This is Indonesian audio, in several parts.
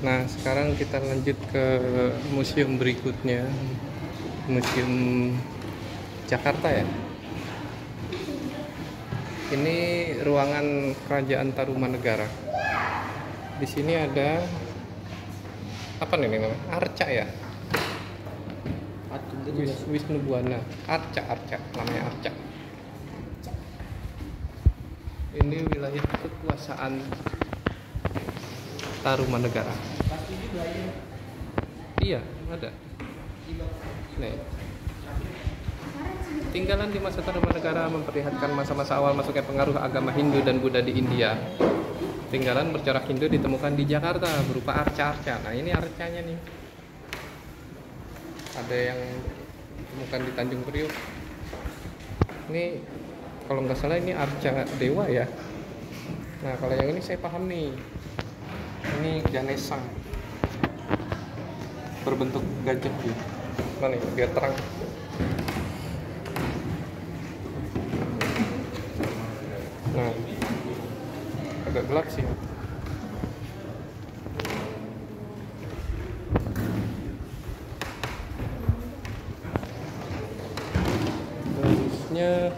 Nah, sekarang kita lanjut ke museum berikutnya. Museum Jakarta ya. Ini ruangan Kerajaan Tarumanegara. Di sini ada apa nih namanya? Arca ya. Wisnu Buana. Arca namanya Arca. Ini wilayah kekuasaan Tarumanegara. Iya, ada. Nih. Tinggalan di masa Tarumanegara memperlihatkan masa-masa awal masuknya pengaruh agama Hindu dan Buddha di India. Tinggalan bercorak Hindu ditemukan di Jakarta berupa arca-arca. Nah, ini arcanya nih. Ada yang ditemukan di Tanjung Priok. Ini kalau nggak salah ini arca dewa ya. Nah, kalau yang ini saya paham nih. Ini Ganesha. Berbentuk gajah dia. Mana nih, biar terang. Nah, agak gelap sih. Terusnya,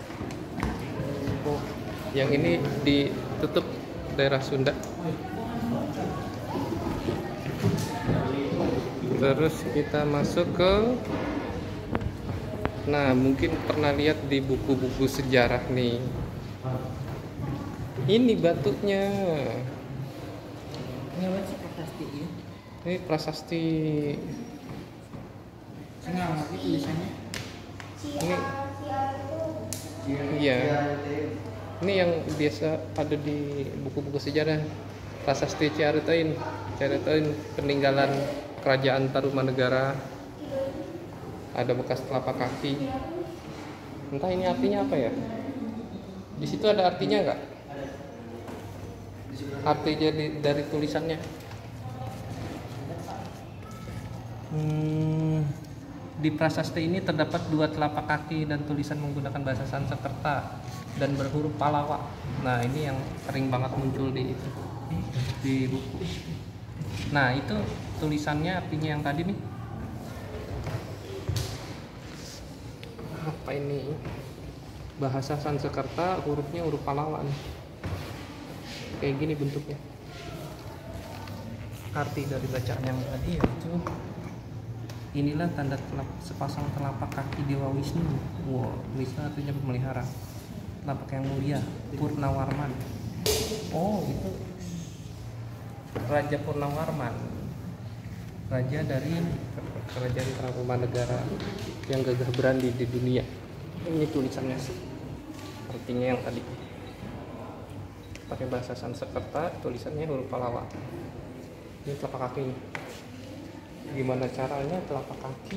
oh, yang ini ditutup daerah Sunda. Terus kita masuk ke, nah mungkin pernah lihat di buku-buku sejarah nih. Ini batunya. Ini apa sih prasasti ya? Ini prasasti. Saya nggak ngerti tulisannya. Ini, iya. Ini yang biasa ada di buku-buku sejarah. Prasasti Ciaritain peninggalan Kerajaan Tarumanegara. Ada bekas telapak kaki. Entah ini artinya apa ya? Di situ ada artinya nggak? Artinya dari tulisannya. Di prasasti ini terdapat 2 telapak kaki dan tulisan menggunakan bahasa Sanskerta dan berhuruf Pallawa. Nah, ini yang sering banget muncul di buku. Nah, itu tulisannya artinya yang tadi nih. Apa ini? Bahasa Sanskerta, hurufnya huruf Pallawa nih. Kayak gini bentuknya. Arti dari bacaan yang tadi yaitu inilah tanda sepasang telapak kaki Dewa Wisnu. Wow, Wisnu artinya pemelihara. Telapak yang mulia, Purnawarman. Oh, itu Raja Purnawarman. Raja dari Kerajaan Tarumanegara yang gagah berani di dunia. Ini tulisannya sih. Artinya yang tadi. Pakai bahasa Sanskerta, tulisannya huruf Pallawa. Ini telapak kaki. Gimana caranya telapak kaki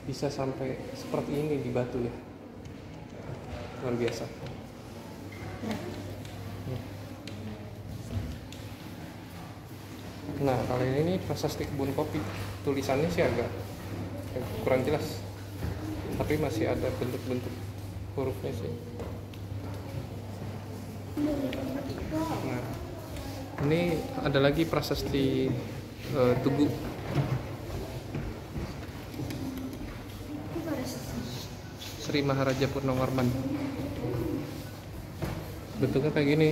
bisa sampai seperti ini di batu ya? Luar biasa. Nah, kalau ini prasasti kebun kopi, tulisannya sih agak kurang jelas, tapi masih ada bentuk-bentuk hurufnya sih. Nah, ini ada lagi prasasti Tugu. Sri Maharaja Purnawarman. Bentuknya kayak gini.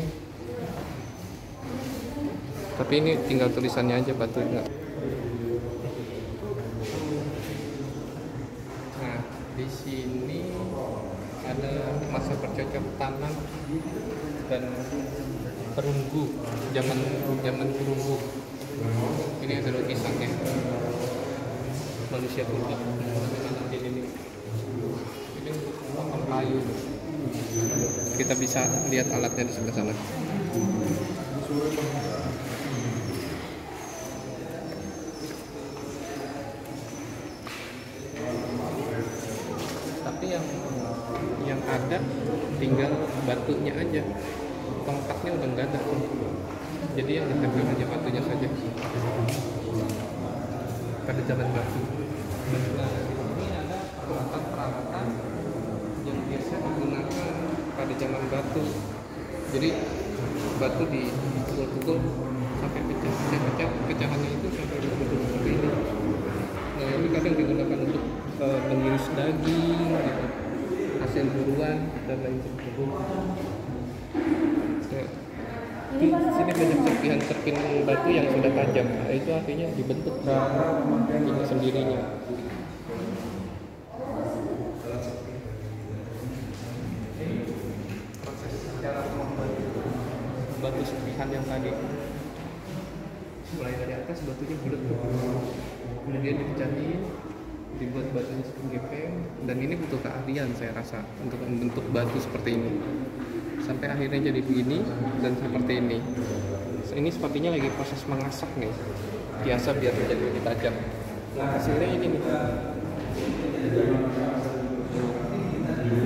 Tapi ini tinggal tulisannya aja, batunya. Nah, di sini ada masa bercocok tanam dan perunggu, zaman perunggu. Ini ada lukisannya manusia purba. Ini potong kayu. Kita bisa lihat alatnya di sebelah sana. Tapi yang ada tinggal batunya aja, tongkatnya udah nggak ada. Jadi yang ditempel aja batunya saja. Pada zaman batu. Nah, ini ada peralatan-peralatan yang biasa digunakan pada zaman batu. Jadi batu dipukul-pukul sampai pecah. Pecahannya daging gitu, hasil buruan dan lain sebagainya. Di sini banyak serpihan batu yang sudah tajam. Nah, itu artinya dibentuk ini sendirinya. Proses sejarah batu serpihan yang tadi, mulai dari atas batunya bulat, kemudian dipecahin, dibuat batunya gepeng, dan ini butuh keahlian saya rasa untuk membentuk batu seperti ini sampai akhirnya jadi begini dan seperti ini. Ini sepertinya lagi proses mengasak nih, biasa biar menjadi lebih tajam. Nah, hasilnya ini nih,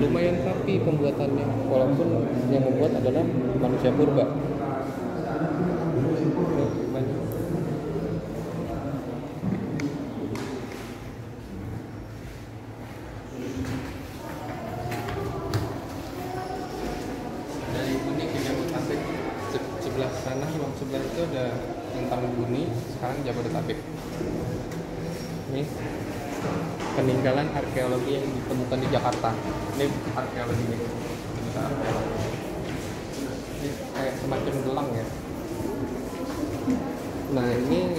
lumayan rapi pembuatannya, walaupun yang membuat adalah manusia purba. Sebelah sana, sebelah itu ada tentang Buni, sekarang Jabodetabek. Ini peninggalan arkeologi yang ditemukan di Jakarta. Ini arkeologinya. Ini kayak semacam gelang ya. Nah, ini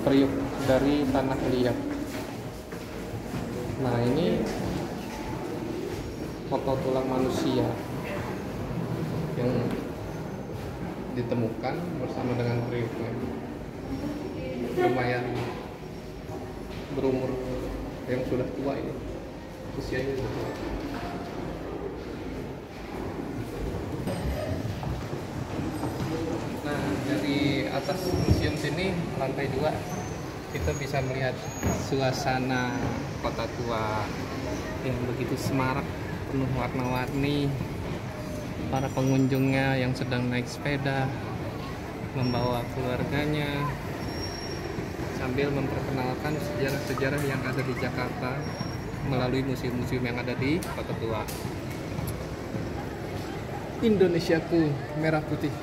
periuk dari tanah liat. Nah, ini foto tulang manusia yang ditemukan bersama dengan periuknya. Lumayan berumur, yang sudah tua ini, usianya sudah tua. Nah, dari atas museum sini, lantai 2, kita bisa melihat suasana kota tua yang begitu semarak, penuh warna-warni. Para pengunjungnya yang sedang naik sepeda membawa keluarganya sambil memperkenalkan sejarah-sejarah yang ada di Jakarta melalui museum-museum yang ada di Kota Tua. Indonesiaku merah putih.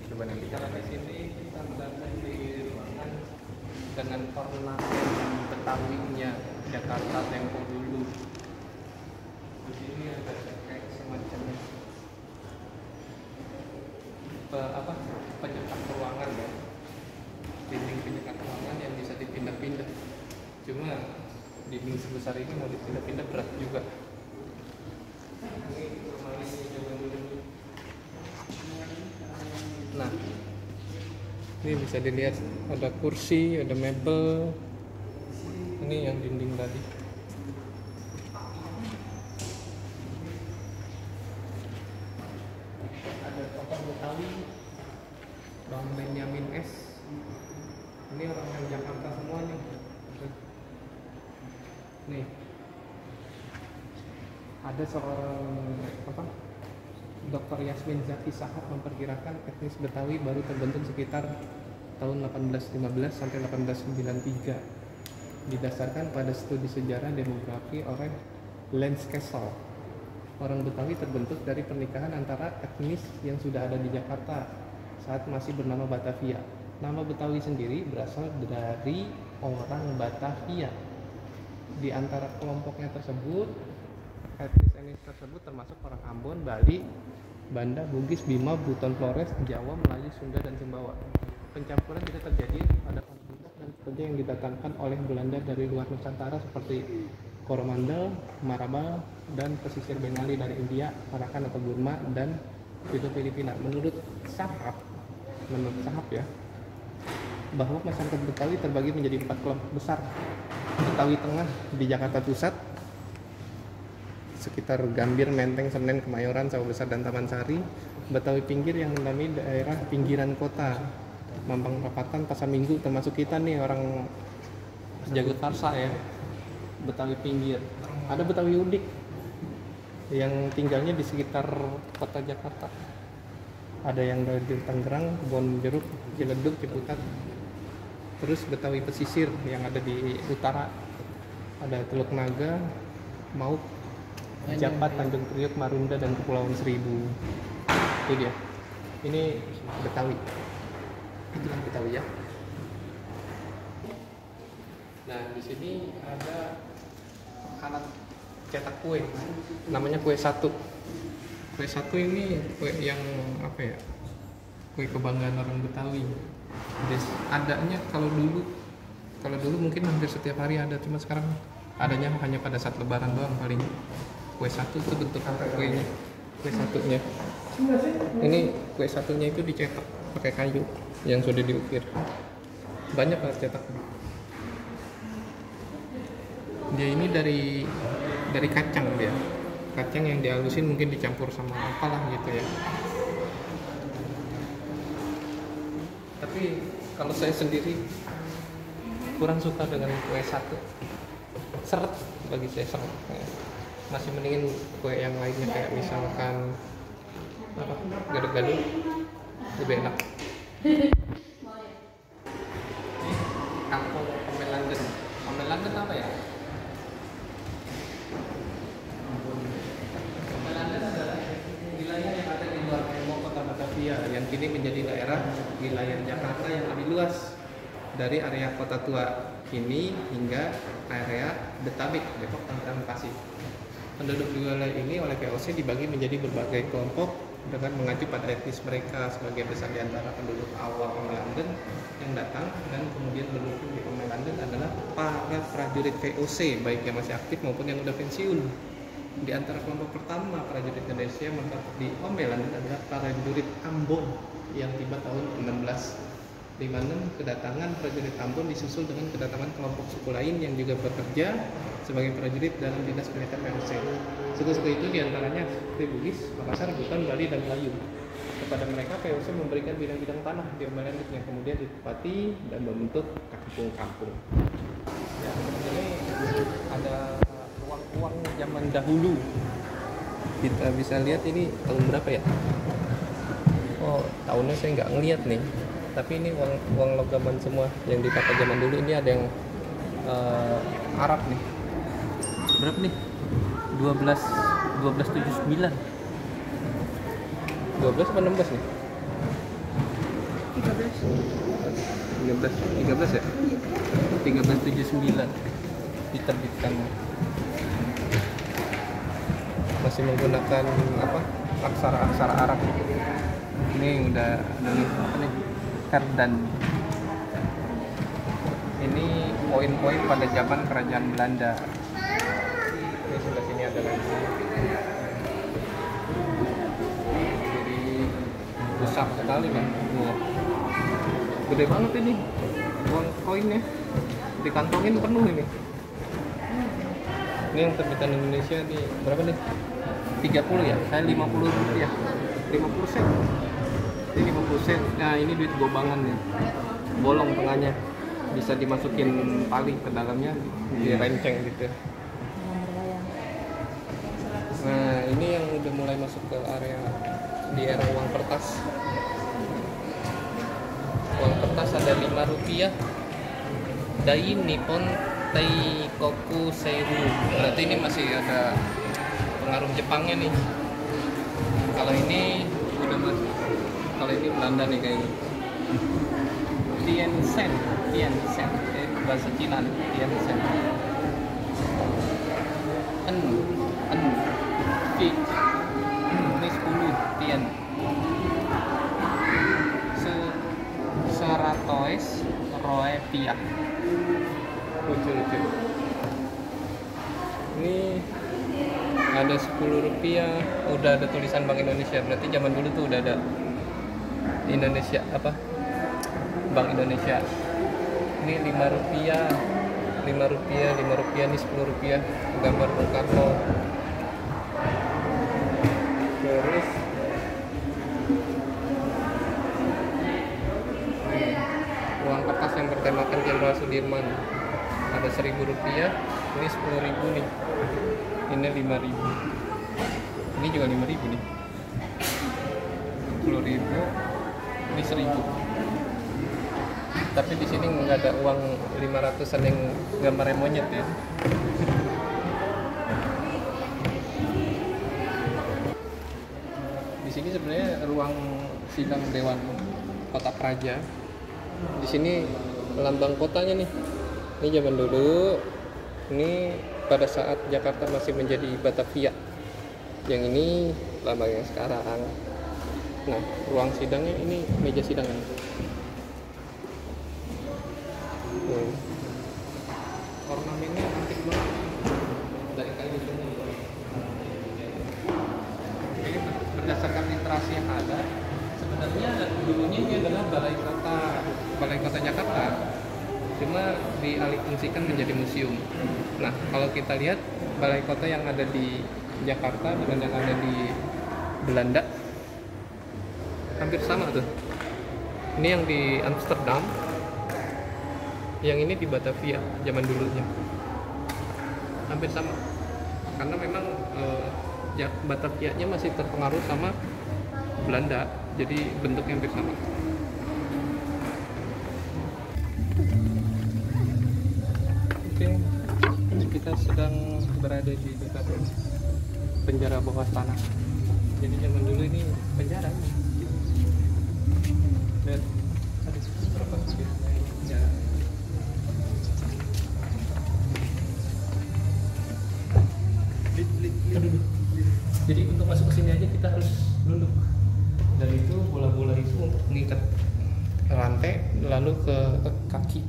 Coba nanti kalau di sini kita berada di ruangan dengan ornamen Betawinya Jakarta tempo dulu. Di sini ada kayak semacam penyekat ruangan ya, dinding penyekat ruangan yang bisa dipindah-pindah. Cuma dinding sebesar ini mau dipindah-pindah berat juga. Ini rumah ini coba dulu. Nah, ini bisa dilihat ada kursi, ada mebel. Ini yang dinding tadi. Bang Benyamin S. Ini orang Jakarta semua nih. Nih, ada seorang Dr. Yasmin Zaki Sahab memperkirakan etnis Betawi baru terbentuk sekitar tahun 1815 sampai 1893. Didasarkan pada studi sejarah demografi oleh Lance Kessel. Orang Betawi terbentuk dari pernikahan antara etnis yang sudah ada di Jakarta saat masih bernama Batavia. Nama Betawi sendiri berasal dari orang Batavia. Di antara kelompoknya tersebut, etnis tersebut termasuk orang Ambon, Bali, Banda, Bugis, Bima, Buton, Flores, Jawa, Melayu, Sunda, dan Sumbawa. Pencampuran tidak terjadi pada komunitas dan pekerja yang didatangkan oleh Belanda dari luar Nusantara seperti Coromandel, Marabal, dan pesisir Bengali dari India, Arakan atau Burma, dan itu Filipina. Menurut Sahab ya, bahwa masyarakat Betawi terbagi menjadi 4 kelompok besar. Betawi Tengah di Jakarta Pusat, sekitar Gambir, Menteng, Senen, Kemayoran, Sawah Besar, dan Taman Sari. Betawi Pinggir yang menandai daerah pinggiran kota, Mampang Perapatan, Pasar Minggu, termasuk kita nih orang Jagotarsa ya. Betawi Pinggir. Ada Betawi Udik yang tinggalnya di sekitar kota Jakarta. Ada yang dari Tangerang, Kebon Jeruk, Ciledug, Ciputat. Terus Betawi Pesisir yang ada di utara, ada Teluk Naga, Mauk, Japat, Tanjung Priok, Marunda, dan Kepulauan Seribu. Itu dia. Ini Betawi. Itulah Betawi ya. Nah, di sini ada alat cetak kue, namanya kue satu. Kue satu ini kue yang apa ya? Kue kebanggaan orang Betawi. Adanya kalau dulu mungkin hampir setiap hari ada, cuma sekarang adanya hanya pada saat Lebaran doang paling. Kue satu itu bentuk apa kuenya? Kue satunya. Ini kue satunya itu dicetak pakai kayu yang sudah diukir. Banyak banget cetaknya. Dia ini dari kacang dia. Kacang yang dihalusin mungkin dicampur sama apalah gitu ya. Tapi kalau saya sendiri kurang suka dengan kue satu. Seret bagi saya seret. Masih mendingin kue yang lainnya kayak misalkan apa? Gado-gado lebih enak. Kampung Omel London. Omel London apa ya? Omel London adalah wilayah yang ada di luar kota Batavia yang kini menjadi daerah wilayah Jakarta yang lebih luas dari area kota tua ini hingga area Detabek, Depok, Tangerang, Bekasi. Penduduk di wilayah ini oleh VOC dibagi menjadi berbagai kelompok dengan mengacu pada etnis mereka. Sebagai besar di antara penduduk awal Omel London yang datang dan kemudian bermukim di Omel London adalah para prajurit VOC, baik yang masih aktif maupun yang udah pensiun. Di antara kelompok pertama prajurit Indonesia yang menetap di Omel London adalah prajurit Ambon yang tiba tahun 1656. Kedatangan prajurit Ambon disusul dengan kedatangan kelompok suku lain yang juga bekerja sebagai prajurit dalam dinas militer VOC. Suku-suku itu diantaranya Bugis, Makassar, Buton, Bali, dan Melayu. Kepada mereka VOC memberikan bidang-bidang tanah di Omel London yang kemudian ditempati dan membentuk kampung-kampung. Ya, ini ada uang zaman dahulu. Kita bisa lihat ini tahun berapa ya? Oh, tahunnya saya nggak ngeliat nih. Tapi ini uang logaman semua yang dipakai zaman dulu. Ini ada yang Arab nih. Berapa nih? 1279. 12 apa 16 nih? 13 ya? 1379 diterbitkan. Masih menggunakan apa? Aksara-aksara Arab. Ini udah ada nih apa nih? Kardan. Ini poin-poin pada zaman kerajaan Belanda. Ini sebelah sini ada lagi. Jadi besar sekali kan. Gede banget ini uang koinnya. Dikantongin penuh ini. Ini yang terbitan Indonesia nih berapa nih? 30 ya? Saya 50 rupiah. 50 sen. Ini 50 sen. Nah, ini duit gobangan nih. Bolong tengahnya. Bisa dimasukin tali ke dalamnya, direnceng gitu. Nah, ini yang udah mulai masuk ke area di era uang kertas. Uang kertas ada 5 rupiah. Dai Nippon Taikoku Seiru. Berarti ini masih ada pengaruh Jepangnya nih. Kalau ini udah masuk. Kalau ini Belanda nih kayaknya. Tien Sen. Bahasa Cina nih. Tien Sen. Fi. Ini 10 Tien. Seratoes Roepiah. Lucu. Ini ada 10 rupiah. Udah ada tulisan Bank Indonesia. Berarti zaman dulu tuh udah ada Indonesia apa? Bank Indonesia. Ini 5 rupiah. 5 rupiah, ini 10 rupiah. Gambar Bung Karno. Terus uang kertas yang bertemakan Jenderal Sudirman. Ada 1.000 rupiah. Ini 10.000 nih. Ini 5.000. Ini juga 5.000 nih. 10.000. Ini 1.000. Tapi di sini nggak ada uang 500-an yang gambar monyet ya. Di sini sebenarnya ruang sidang Dewan Kota Praja. Di sini lambang kotanya nih. Ini zaman dulu, ini pada saat Jakarta masih menjadi Batavia. Yang ini lambang yang sekarang. Nah, ruang sidangnya ini meja sidangnya. Ornamennya antik banget dari kayu semua. Ini berdasarkan literasi yang ada, sebenarnya dulunya ini adalah balai kota Jakarta, cuma dialihfungsikan menjadi museum. Nah, kalau kita lihat balai kota yang ada di Jakarta dengan yang ada di Belanda hampir sama tuh. Ini yang di Amsterdam, yang ini di Batavia zaman dulunya, hampir sama. Karena memang Batavianya masih terpengaruh sama Belanda, jadi bentuknya hampir sama. Oke, kita sedang berada di dekat penjara bawah tanah. Jadi zaman dulu ini penjara. Dan ada beberapa penjara. Jadi untuk masuk ke sini aja kita harus nunduk. Dan itu bola-bola itu untuk mengikat rantai lalu ke kaki.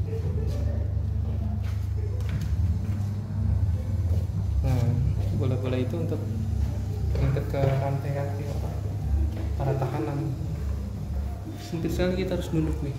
Nah, bola-bola itu untuk mengikat ke rantai kaki para tahanan. Sempit sekali kita harus nunduk nih.